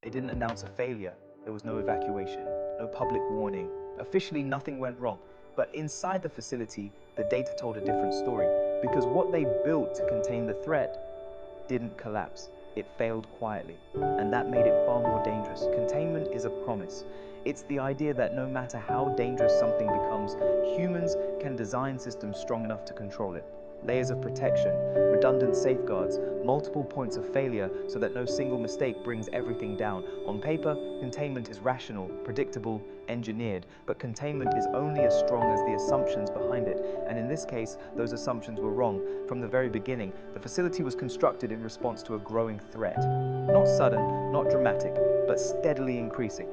They didn't announce a failure. There was no evacuation, no public warning. Officially, nothing went wrong. But inside the facility, the data told a different story, because what they built to contain the threat didn't collapse. It failed quietly, and that made it far more dangerous. Containment is a promise. It's the idea that no matter how dangerous something becomes, humans can design systems strong enough to control it. Layers of protection, redundant safeguards, multiple points of failure so that no single mistake brings everything down. On paper, containment is rational, predictable, engineered, but containment is only as strong as the assumptions behind it. And in this case, those assumptions were wrong. From the very beginning, the facility was constructed in response to a growing threat. Not sudden, not dramatic, but steadily increasing.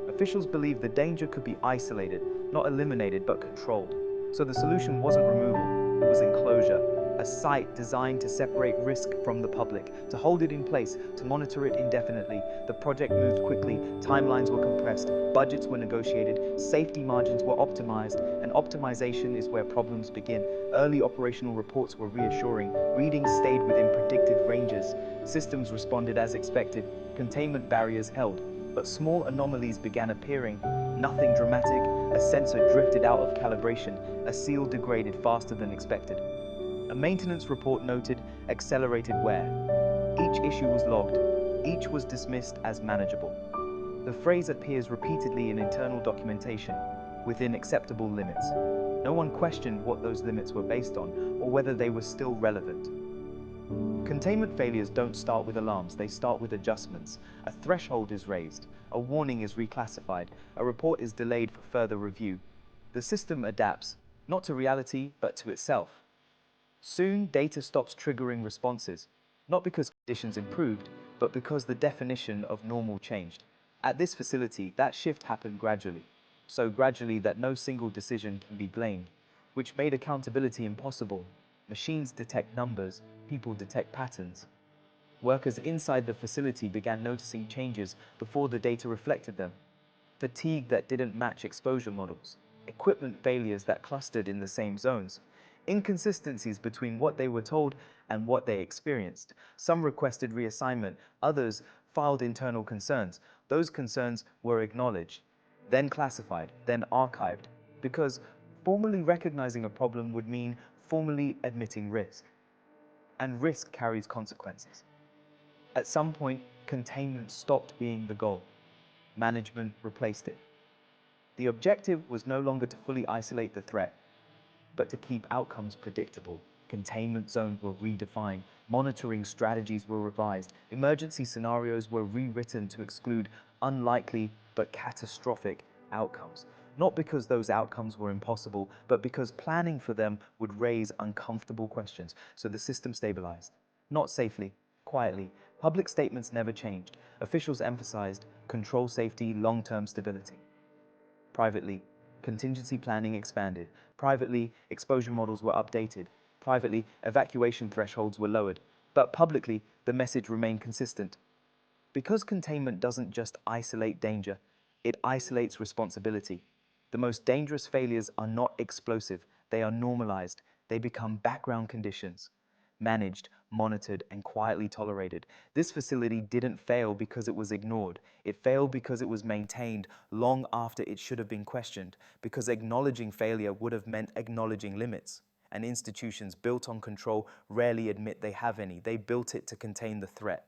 Officials believed the danger could be isolated, not eliminated, but controlled. So the solution wasn't removal, it was enclosure, a site designed to separate risk from the public, to hold it in place, to monitor it indefinitely. The project moved quickly, timelines were compressed, budgets were negotiated, safety margins were optimized, and optimization is where problems begin. Early operational reports were reassuring, readings stayed within predicted ranges, systems responded as expected, containment barriers held. But small anomalies began appearing, nothing dramatic. A sensor drifted out of calibration, a seal degraded faster than expected. A maintenance report noted accelerated wear. Each issue was logged, each was dismissed as manageable. The phrase appears repeatedly in internal documentation, within acceptable limits. No one questioned what those limits were based on, or whether they were still relevant. Containment failures don't start with alarms, they start with adjustments. A threshold is raised, a warning is reclassified, a report is delayed for further review. The system adapts, not to reality, but to itself. Soon, data stops triggering responses, not because conditions improved, but because the definition of normal changed. At this facility, that shift happened gradually, so gradually that no single decision can be blamed, which made accountability impossible. Machines detect numbers, people detect patterns. Workers inside the facility began noticing changes before the data reflected them. Fatigue that didn't match exposure models, equipment failures that clustered in the same zones, inconsistencies between what they were told and what they experienced. Some requested reassignment, others filed internal concerns. Those concerns were acknowledged, then classified, then archived, because formally recognizing a problem would mean formally admitting risk. And risk carries consequences. At some point, containment stopped being the goal. Management replaced it. The objective was no longer to fully isolate the threat, but to keep outcomes predictable. Containment zones were redefined, monitoring strategies were revised, emergency scenarios were rewritten to exclude unlikely but catastrophic outcomes. Not because those outcomes were impossible, but because planning for them would raise uncomfortable questions. So the system stabilized. Not safely, quietly. Public statements never changed. Officials emphasized control safety, long-term stability. Privately, contingency planning expanded. Privately, exposure models were updated. Privately, evacuation thresholds were lowered. But publicly, the message remained consistent. Because containment doesn't just isolate danger, it isolates responsibility. The most dangerous failures are not explosive, they are normalized. They become background conditions, managed, monitored, and quietly tolerated. This facility didn't fail because it was ignored. It failed because it was maintained long after it should have been questioned, because acknowledging failure would have meant acknowledging limits. And institutions built on control rarely admit they have any. They built it to contain the threat.